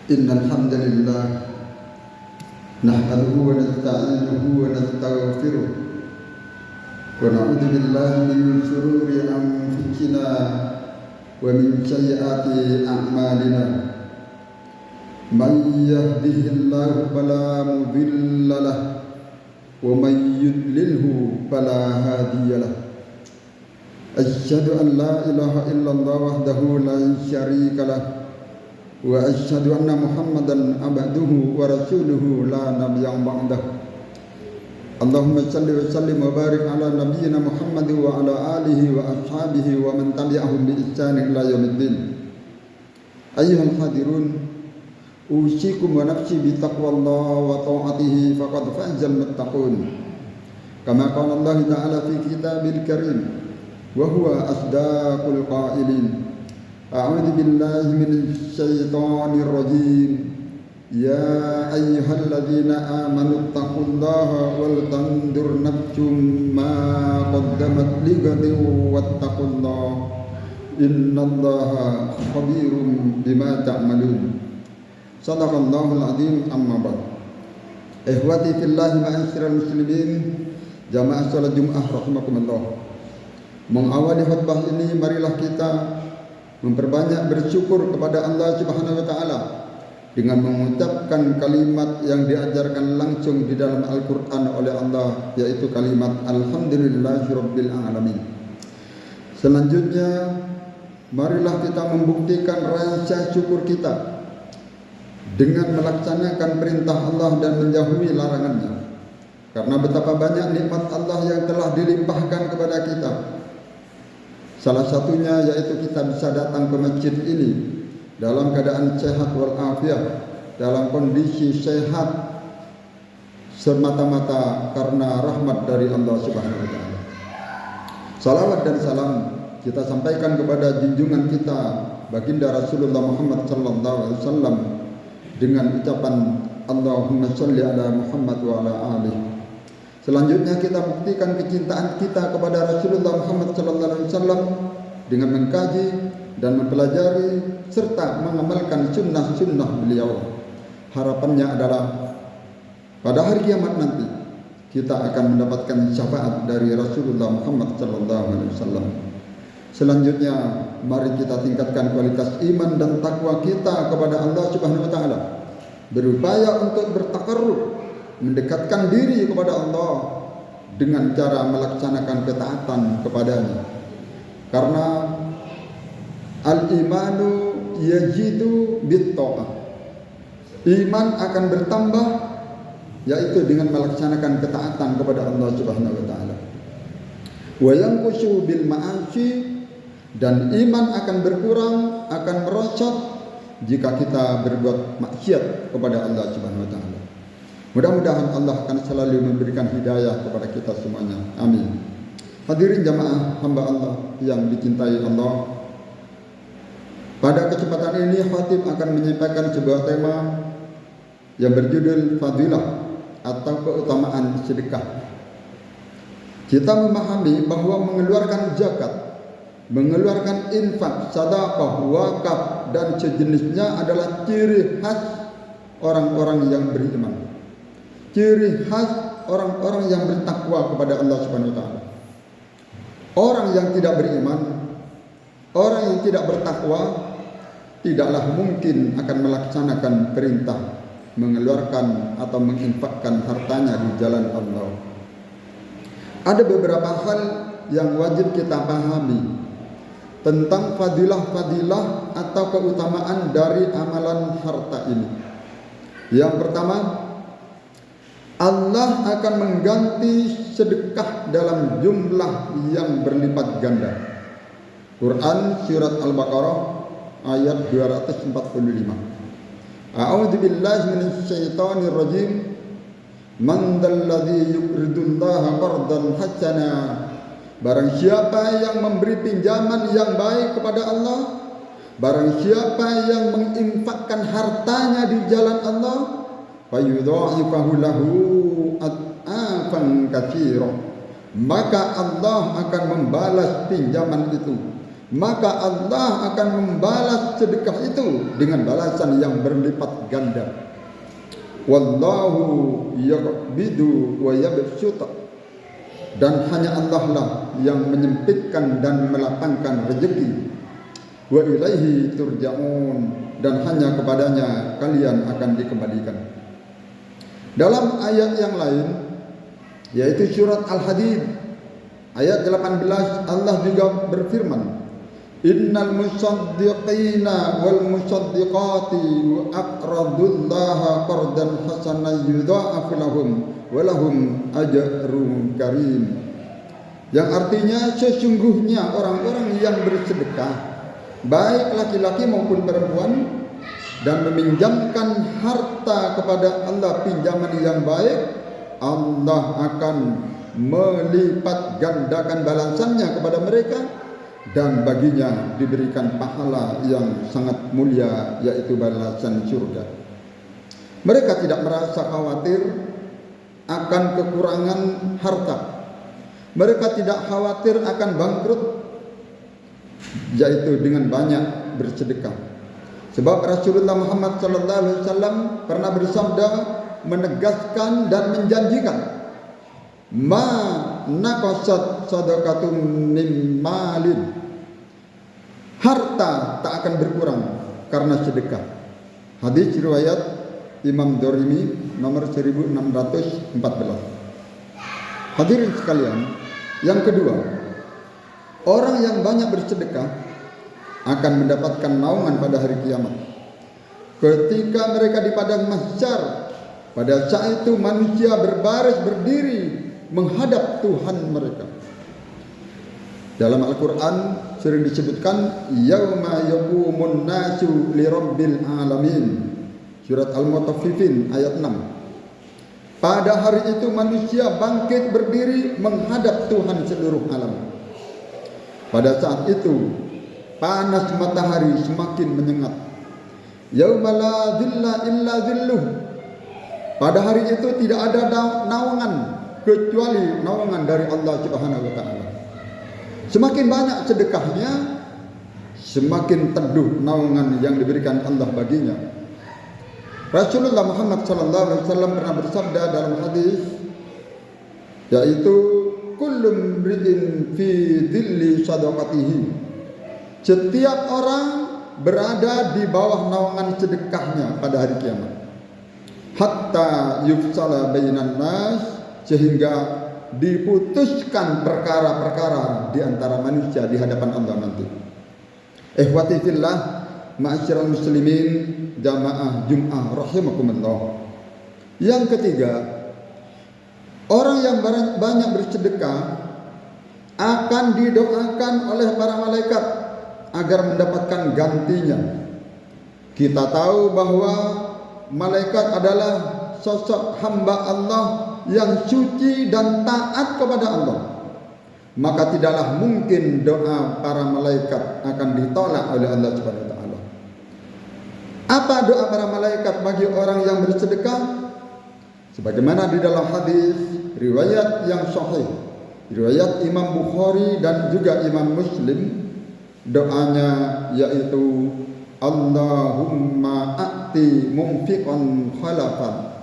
إن الحمد لله نحمده ونستعينه ونستغفره ونعوذ بالله من شرور أنفسنا ومن سيئات أعمالنا من يهده الله فلا مضل له ومن يضلله فلا هادي له أشهد أن لا إله إلا الله وحده لا شريك له وأشهد أن محمدا عبده ورسوله لا نبي بعده اللهم صل وسلم وبارك على نبينا محمد وعلى آله وأصحابه ومن تبعهم بإحسان إلى يوم الدين أيها الحاضرون أوصيكم ونفسي بتقوى الله وطاعته فقد فاز المتقون كما قال الله تعالى في كتابه الكريم وهو أصدق القائلين أعوذ بالله من الشيطان الرجيم يا أيها الذين آمنوا اتقوا الله ولتنظر نفس ما قدمت لغد واتقوا الله إن الله خبير بما تعملون صدق الله العظيم أما بعد إخوتي في الله معاشر المسلمين jamaah salat Jumat rahimakumullah. Mengawali khutbah ini marilah kita memperbanyak bersyukur kepada Allah Subhanahu wa taala dengan mengucapkan kalimat yang diajarkan langsung di dalam Al-Qur'an oleh Allah, yaitu kalimat alhamdulillahirabbil alamin. Selanjutnya marilah kita membuktikan rasa syukur kita dengan melaksanakan perintah Allah dan menjauhi larangannya. Karena betapa banyak nikmat Allah yang telah dilimpahkan kepada kita. Salah satunya yaitu kita bisa datang ke masjid ini dalam keadaan sehat walafiat, dalam kondisi sehat semata-mata karena rahmat dari Allah Subhanahu wa taala. Salawat dan salam kita sampaikan kepada junjungan kita baginda Rasulullah Muhammad sallallahu alaihi wasallam dengan ucapan Allahumma shalli ala Muhammad wa ala alihi. Selanjutnya kita buktikan kecintaan kita kepada Rasulullah Muhammad SAW dengan mengkaji dan mempelajari serta mengamalkan sunnah-sunnah beliau. Harapannya adalah pada hari kiamat nanti kita akan mendapatkan syafaat dari Rasulullah Muhammad SAW. Selanjutnya mari kita tingkatkan kualitas iman dan takwa kita kepada Allah Subhanahu Wa Taala. Berupaya untuk bertakarrub, mendekatkan diri kepada Allah dengan cara melaksanakan ketaatan kepadanya. Karena al-imanu yajidu bit-tha'ah. Iman akan bertambah yaitu dengan melaksanakan ketaatan kepada Allah Subhanahu wa taala. Wa yanqusu bil ma'asi, dan iman akan berkurang, akan merosot jika kita berbuat maksiat kepada Allah Subhanahu wa taala. Mudah-mudahan Allah akan selalu memberikan hidayah kepada kita semuanya. Amin. Hadirin jamaah hamba Allah yang dicintai Allah. Pada kesempatan ini khatib akan menyampaikan sebuah tema yang berjudul fadilah atau keutamaan sedekah. Kita memahami bahwa mengeluarkan zakat, mengeluarkan infak, sedekah, wakaf dan sejenisnya adalah ciri khas orang-orang yang beriman. Ciri khas orang-orang yang bertakwa kepada Allah Subhanahu wa taala. Orang yang tidak beriman, orang yang tidak bertakwa tidaklah mungkin akan melaksanakan perintah mengeluarkan atau menginfakkan hartanya di jalan Allah. Ada beberapa hal yang wajib kita pahami tentang fadilah-fadilah atau keutamaan dari amalan harta ini. Yang pertama, Allah akan mengganti sedekah dalam jumlah yang berlipat ganda. Quran surat Al-Baqarah ayat 245. A'udzu billahi minasy syaithanir rajim. Man dzalladzi yuqridullaha qardan hasana. Barang siapa yang memberi pinjaman yang baik kepada Allah, barang siapa yang menginfakkan hartanya di jalan Allah, fayudha'ifahu lahu ad'afan katsira, maka Allah akan membalas pinjaman itu maka Allah akan membalas sedekah itu dengan balasan yang berlipat ganda. Wallahu yaqbidu wa yabsutu, dan hanya Allah lah yang menyempitkan dan melapangkan rezeki. Wa ilaihi turja'un, dan hanya kepadanya kalian akan dikembalikan. Dalam ayat yang lain, yaitu surat Al-Hadid ayat 18, Allah juga berfirman, Innal musaddiqina wal musaddiqati aqradullaha qardan hasanan yudha'afu lahum wa lahum ajrun karim. Yang artinya sesungguhnya orang-orang yang bersedekah, baik laki-laki maupun perempuan, dan meminjamkan harta kepada Allah pinjaman yang baik, Allah akan melipat gandakan balasannya kepada mereka, dan baginya diberikan pahala yang sangat mulia, yaitu balasan surga. Mereka tidak merasa khawatir akan kekurangan harta. Mereka tidak khawatir akan bangkrut, yaitu dengan banyak bersedekah. Sebab Rasulullah Muhammad SAW pernah bersabda, menegaskan dan menjanjikan, ma naqasat sadaqatun min malin, harta tak akan berkurang karena sedekah. Hadis riwayat Imam Dorimi nomor 1614. Hadirin sekalian, yang kedua, orang yang banyak bersedekah akan mendapatkan naungan pada hari kiamat. Ketika mereka di padang mahsyar, pada saat itu manusia berbaris berdiri menghadap Tuhan mereka. Dalam Al-Quran sering disebutkan yauma yaqumun nasu lirabbil alamin, surat Al-Mutaffifin ayat 6. Pada hari itu manusia bangkit berdiri menghadap Tuhan seluruh alam. Pada saat itu panas matahari semakin menyengat. Yauma la dhilla illa dhilluh, pada hari itu tidak ada naungan kecuali naungan dari Allah Subhanahu wa taala. Semakin banyak sedekahnya, semakin teduh naungan yang diberikan Allah baginya. Rasulullah Muhammad SAW pernah bersabda dalam hadis, yaitu kullu mri'in fi dhilli sadaqatihi, setiap orang berada di bawah naungan sedekahnya pada hari kiamat. Hatta yufsala bainan nas, sehingga diputuskan perkara-perkara di antara manusia di hadapan Allah nanti. Ikhwati fillah, ma'asyiral muslimin, jamaah Jum'ah rahimakumullah. Yang ketiga, orang yang banyak bersedekah akan didoakan oleh para malaikat agar mendapatkan gantinya. Kita tahu bahwa malaikat adalah sosok hamba Allah yang suci dan taat kepada Allah. Maka tidaklah mungkin doa para malaikat akan ditolak oleh Allah Subhanahu wa taala. Apa doa para malaikat bagi orang yang bersedekah? Sebagaimana di dalam hadis riwayat yang sahih, riwayat Imam Bukhari dan juga Imam Muslim, doanya yaitu Allahumma a'ti mumfiqan khalafan.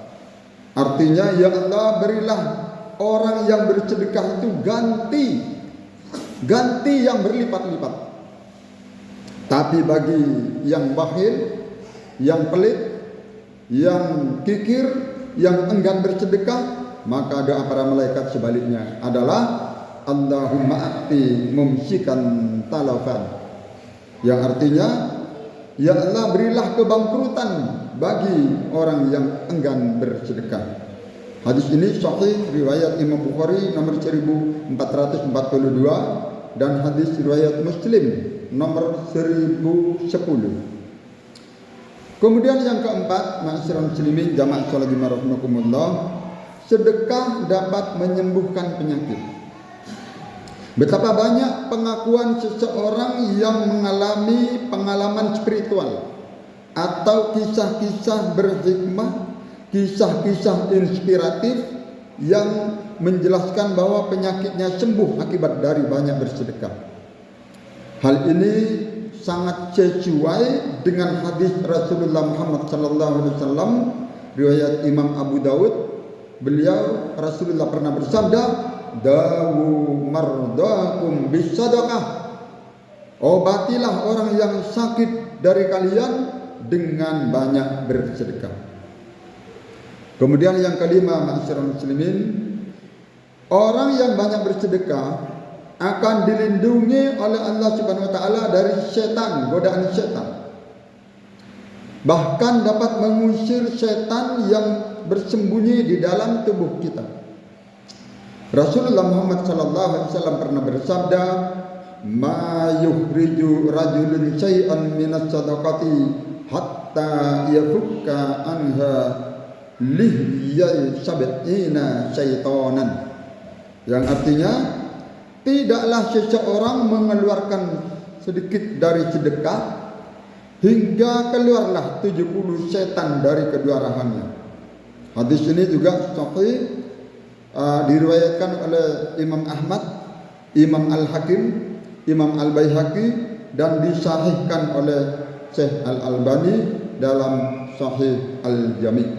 Artinya, ya Allah, berilah orang yang bersedekah itu ganti yang berlipat-lipat. Tapi bagi yang bakhil, yang pelit, yang kikir, yang enggan bersedekah, maka doa para malaikat sebaliknya adalah Allahumma a'ti mumsikan talafan, yang artinya, ya Allah, berilah kebangkrutan bagi orang yang enggan bersedekah. Hadis ini sahih riwayat Imam Bukhari nomor 1442 dan hadis riwayat Muslim nomor 1010. Kemudian yang keempat, ma'asyiral muslimin jamaah salat rahimakumullah, sedekah dapat menyembuhkan penyakit. Betapa banyak pengakuan seseorang yang mengalami pengalaman spiritual atau kisah-kisah berhikmah, kisah-kisah inspiratif yang menjelaskan bahwa penyakitnya sembuh akibat dari banyak bersedekah. Hal ini sangat sesuai dengan hadis Rasulullah Muhammad sallallahu alaihi wasallam riwayat Imam Abu Daud. Beliau Rasulullah pernah bersabda, "Dawu mardakum bisadaqah." Obatilah orang yang sakit dari kalian dengan banyak bersedekah. Kemudian yang kelima, ma'asyiral muslimin, orang yang banyak bersedekah akan dilindungi oleh Allah Subhanahu wa taala dari setan, godaan setan. Bahkan dapat mengusir setan yang bersembunyi di dalam tubuh kita. Rasulullah Muhammad sallallahu alaihi wasallam pernah bersabda, "Ma yuhriju rajulun syai'an minas sadaqati hatta yafukka anha lihyai sab'ina syaitanan." Yang artinya, tidaklah seseorang mengeluarkan sedikit dari sedekah hingga keluarlah 70 setan dari kedua rahangnya. Hadis ini juga sahih, diriwayatkan oleh Imam Ahmad, Imam Al-Hakim, Imam Al-Baihaqi, dan disahihkan oleh Syekh Al-Albani dalam Sahih Al-Jami'.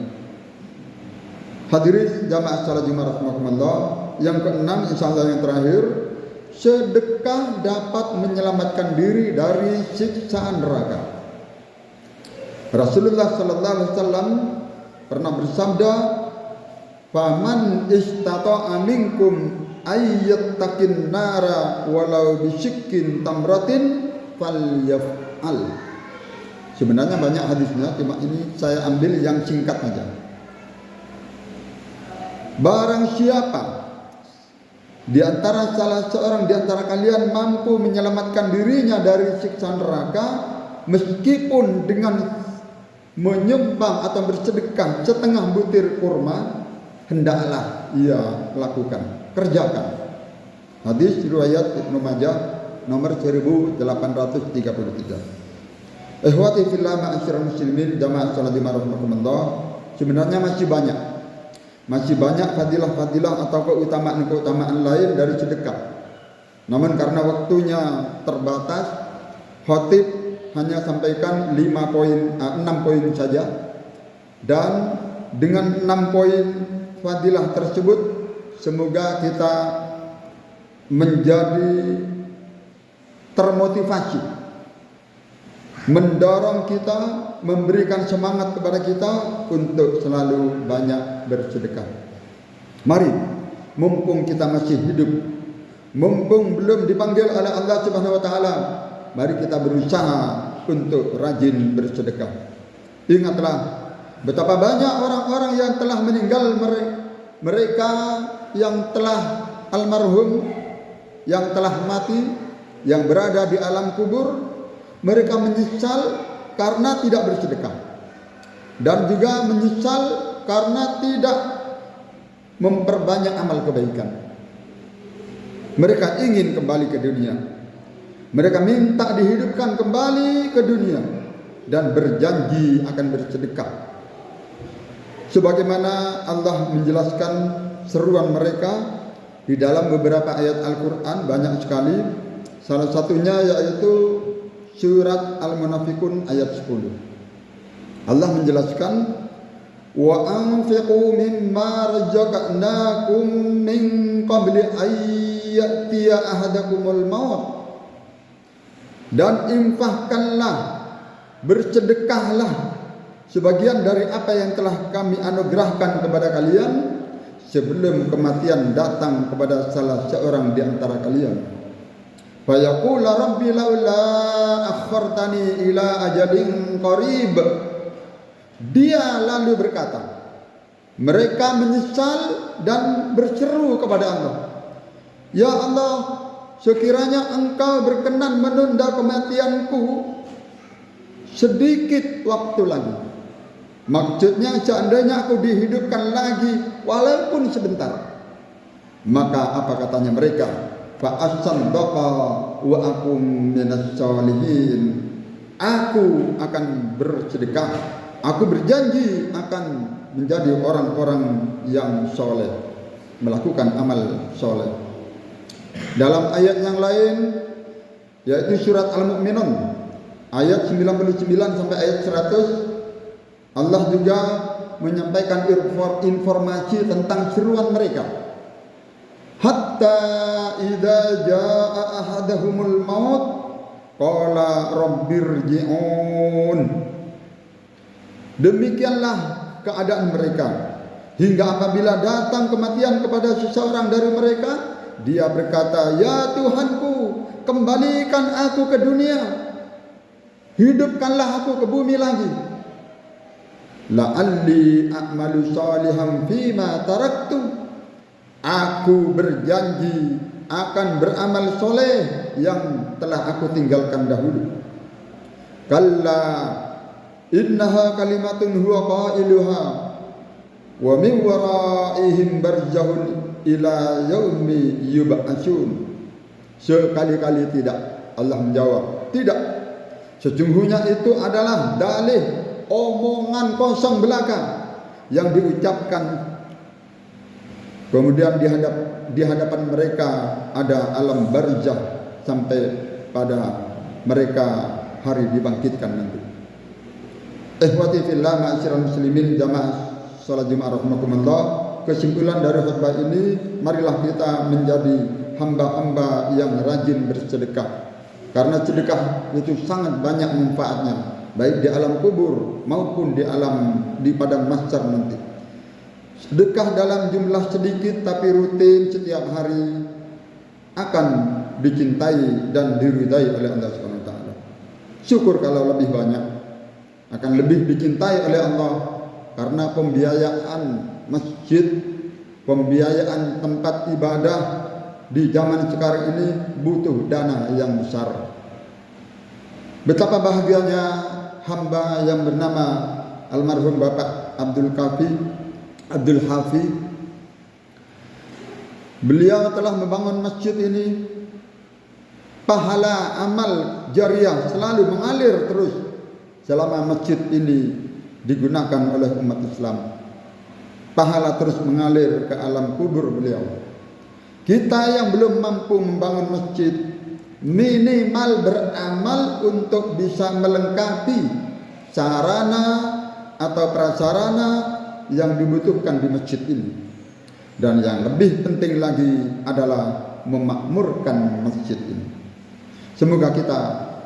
Hadirin jamaah salat Jumat rahimakumullah, yang keenam insyaallah yang terakhir, sedekah dapat menyelamatkan diri dari siksaan neraka. Rasulullah sallallahu alaihi wasallam pernah bersabda, "Faman istata'a minkum ayyattaqin nara walau bisyikkin tamratin falyaf'al." Sebenarnya banyak hadisnya, cuma ini saya ambil yang singkat saja. Barang siapa di antara salah seorang di antara kalian mampu menyelamatkan dirinya dari siksa neraka meskipun dengan menyumbang atau bersedekah setengah butir kurma, hendaklah ia lakukan, kerjakan. Hadis riwayat Ibnu Majah nomor 1833. Ikhwati fillah ma'asyiral muslimin jamaah salat rahimakumullah, sebenarnya masih banyak fadilah-fadilah atau keutamaan-keutamaan lain dari sedekah. Namun karena waktunya terbatas, khatib hanya sampaikan 6 poin saja. Dan dengan 6 poin fadilah tersebut, semoga kita menjadi termotivasi, mendorong kita, memberikan semangat kepada kita untuk selalu banyak bersedekah. Mari, mumpung kita masih hidup, mumpung belum dipanggil oleh Allah Subhanahu wa taala, mari kita berusaha untuk rajin bersedekah. Ingatlah betapa banyak orang-orang yang telah meninggal, mereka yang telah almarhum, yang telah mati, yang berada di alam kubur, mereka menyesal karena tidak bersedekah, dan juga menyesal karena tidak memperbanyak amal kebaikan. Mereka ingin kembali ke dunia, mereka minta dihidupkan kembali ke dunia dan berjanji akan bersedekah. Sebagaimana Allah menjelaskan seruan mereka di dalam beberapa ayat Al-Quran, banyak sekali. Salah satunya yaitu Surat Al-Munafiqun ayat 10. Allah menjelaskan, "Wa anfiqu mimma razaqnakum min qabli ayyatiya ahadakumul maut." Dan infakkanlah, bersedekahlah sebagian dari apa yang telah kami anugerahkan kepada kalian sebelum kematian datang kepada salah seorang di antara kalian. Fayaqula rabbi laula akhartani ila ajalin qarib. Dia lalu berkata, mereka menyesal dan berseru kepada Allah, "Ya Allah, sekiranya Engkau berkenan menunda kematianku sedikit waktu lagi." Maksudnya seandainya aku dihidupkan lagi walaupun sebentar. Maka apa katanya mereka? Fa asaddaqa wa akum minas sholihin. Aku akan bersedekah, aku berjanji akan menjadi orang-orang yang soleh, melakukan amal soleh. Dalam ayat yang lain, yaitu surat Al-Mu'minun ayat 99 sampai ayat 100. Allah juga menyampaikan informasi tentang seruan mereka. Hatta idza jaa ahadahumul maut qala rabbirji'un. Demikianlah keadaan mereka hingga apabila datang kematian kepada seseorang dari mereka, dia berkata, "Ya Tuhanku, kembalikan aku ke dunia, hidupkanlah aku ke bumi lagi. La'alli a'malu salihan fima taraktu." Aku berjanji akan beramal soleh yang telah aku tinggalkan dahulu. Kalla innaha kalimatun huwa qailuha wa min waraihim barzahun ila yaumi yub'atsun. Sekali-kali tidak. Allah menjawab, tidak. Sesungguhnya itu adalah dalih omongan kosong belaka yang diucapkan. Kemudian di hadapan mereka ada alam barzah sampai pada mereka hari dibangkitkan nanti. Ikhwati fillah, ma'asyiral muslimin, jamaah salat Jumat rahimakumullah. Kesimpulan dari khutbah ini, marilah kita menjadi hamba-hamba yang rajin bersedekah. Karena sedekah itu sangat banyak manfaatnya, baik di alam kubur maupun di padang mahsyar nanti. Sedekah dalam jumlah sedikit tapi rutin setiap hari akan dicintai dan diridai oleh Allah Subhanahu wa taala. Syukur kalau lebih banyak, akan lebih dicintai oleh Allah karena pembiayaan masjid, pembiayaan tempat ibadah di zaman sekarang ini butuh dana yang besar. Betapa bahagianya hamba yang bernama almarhum Bapak Abdul Hafi. Beliau telah membangun masjid ini. Pahala amal jariah selalu mengalir terus selama masjid ini digunakan oleh umat Islam. Pahala terus mengalir ke alam kubur beliau. Kita yang belum mampu membangun masjid, minimal beramal untuk bisa melengkapi sarana atau prasarana yang dibutuhkan di masjid ini. Dan yang lebih penting lagi adalah memakmurkan masjid ini. Semoga kita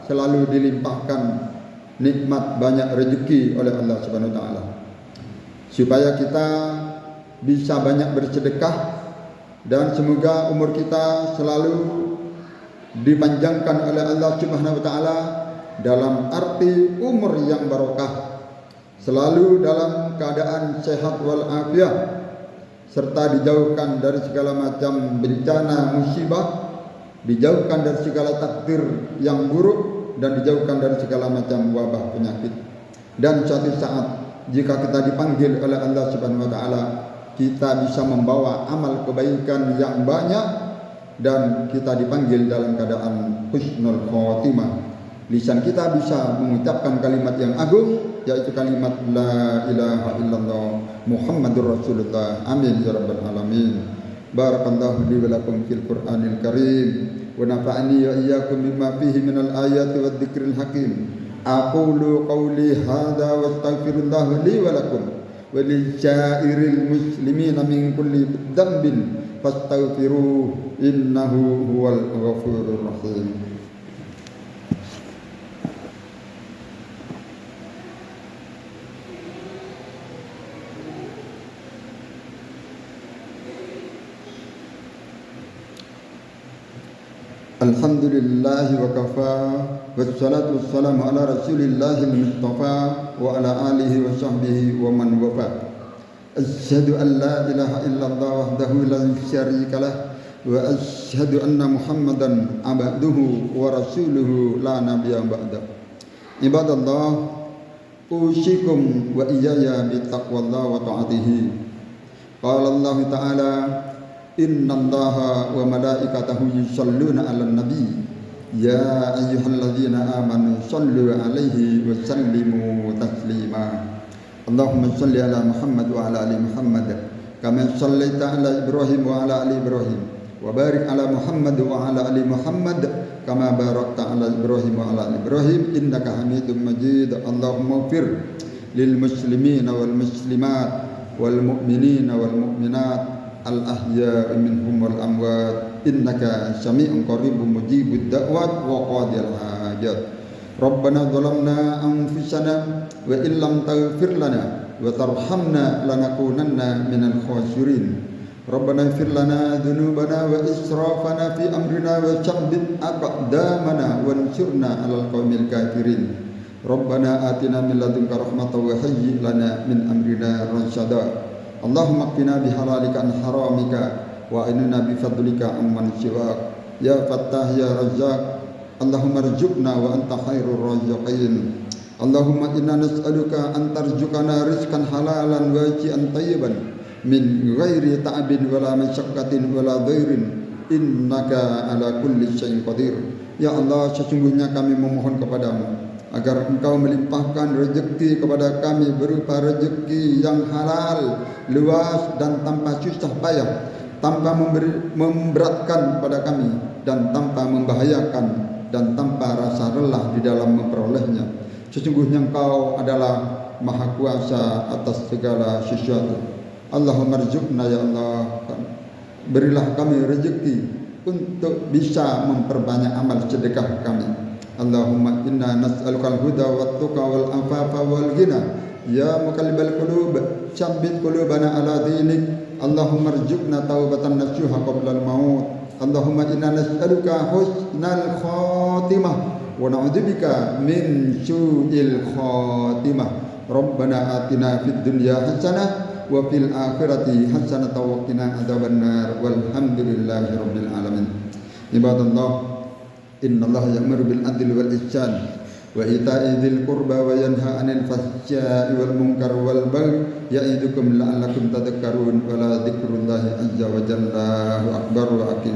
selalu dilimpahkan nikmat banyak rezeki oleh Allah Subhanahu wa taala, supaya kita bisa banyak bersedekah, dan semoga umur kita selalu dipanjangkan oleh Allah Subhanahu wa taala dalam arti umur yang barokah, selalu dalam keadaan sehat walafiat, serta dijauhkan dari segala macam bencana musibah, dijauhkan dari segala takdir yang buruk, dan dijauhkan dari segala macam wabah penyakit. Dan suatu saat jika kita dipanggil oleh Allah Subhanahu wa taala, kita bisa membawa amal kebaikan yang banyak, dan kita dipanggil dalam keadaan husnul khotimah. Lisan kita bisa mengucapkan kalimat yang agung, yaitu kalimat la ilaha illallah Muhammadur Rasulullah. Amin ya rabbal alamin. Barakallahu li wa lakum fil Qur'anil Karim, wa nafa'ani wa iyyakum bima fihi minal ayati wad dzikril hakim. Aqulu qawli hadza wa astaghfirullah li wa lakum wa lil sa'iril muslimina min kulli dhanbin fastaghfiruhu innahu huwal ghafurur rahim. Alhamdulillahi wa kafa, wassalatu wassalamu ala rasulillahil mustafa wa ala alihi wa sahbihi wa man wafa. Asyhadu an la ilaha illallah wahdahu la syarika lah, wa asyhadu anna Muhammadan abduhu wa rasuluhu la nabiyya ba'da. Ibadallah, usikum wa iyaya bi taqwallah wa ta'atihi. Qala Allah ta'ala, innallaha wa malaikatahu yusholluna 'alan nabi ya ayyuhalladzina amanu shollu 'alaihi wa sallimu taslima. Allahumma sholli ala Muhammad wa ala ali Muhammad kama shallaita ala Ibrahim wa ala ali Ibrahim wa barik ala Muhammad wa ala ali Muhammad kama barakta ala Ibrahim wa ala ali Ibrahim innaka Hamidum Majid. Allahumma ighfir lil muslimina wal muslimat wal mu'minina wal mu'minat al ahya'i minhum wal amwat innaka sami'un qaribun mujibud da'wat wa qadil hajat. Rabbana zalamna anfusana wa illam taghfir lana wa tarhamna lanakunanna minal khasirin. Rabbana ighfir lana dhunubana wa israfana fi amrina wa tsabbit aqdamana wansurna 'alal qaumil kafirin. Rabbana atina min ladunka rahmatan wa hayyi lana min amrina rasyada. Allahumma qina bihalalika an haramika wa inna bi fadlika amman siwak. Ya Fattah ya Razzaq, Allahumma rzuqna wa anta khairur raziqin. Allahumma inna nas'aluka an tarzuqana rizqan halalan waji'an tayyiban min ghairi ta'abin wala masyaqqatin wala dhairin innaka ala kulli syai'in qadir. Ya Allah, sesungguhnya kami memohon kepadamu agar Engkau melimpahkan rezeki kepada kami berupa rezeki yang halal, luas dan tanpa susah payah, tanpa memberatkan kepada kami dan tanpa membahayakan dan tanpa rasa lelah di dalam memperolehnya. Sesungguhnya Engkau adalah Maha Kuasa atas segala sesuatu. Allahumma rzuqna ya Allah, berilah kami rezeki untuk bisa memperbanyak amal sedekah kami. Allahumma inna nas'alukal huda wat tuqa wal afafa wal ghina. Ya muqallibal qulub, tsabbit qulubana ala dinik. Allahumma rzuqna taubatan nasuha qabla al maut. Allahumma inna nas'aluka husnal khatimah wa na'udzubika min su'il khatimah. Rabbana atina fid dunya hasanah wa fil akhirati hasanah wa qina adzabannar. Walhamdulillahi rabbil alamin. Ibadallah, innallaha ya'muru bil adli wal ihsan wa ita'i dzil qurba wa yanha 'anil fahsya'i wal munkar wal baghi ya'idukum la'allakum tadhakkarun. Wa la dzikrullahi azza wa jalla akbar wa aqim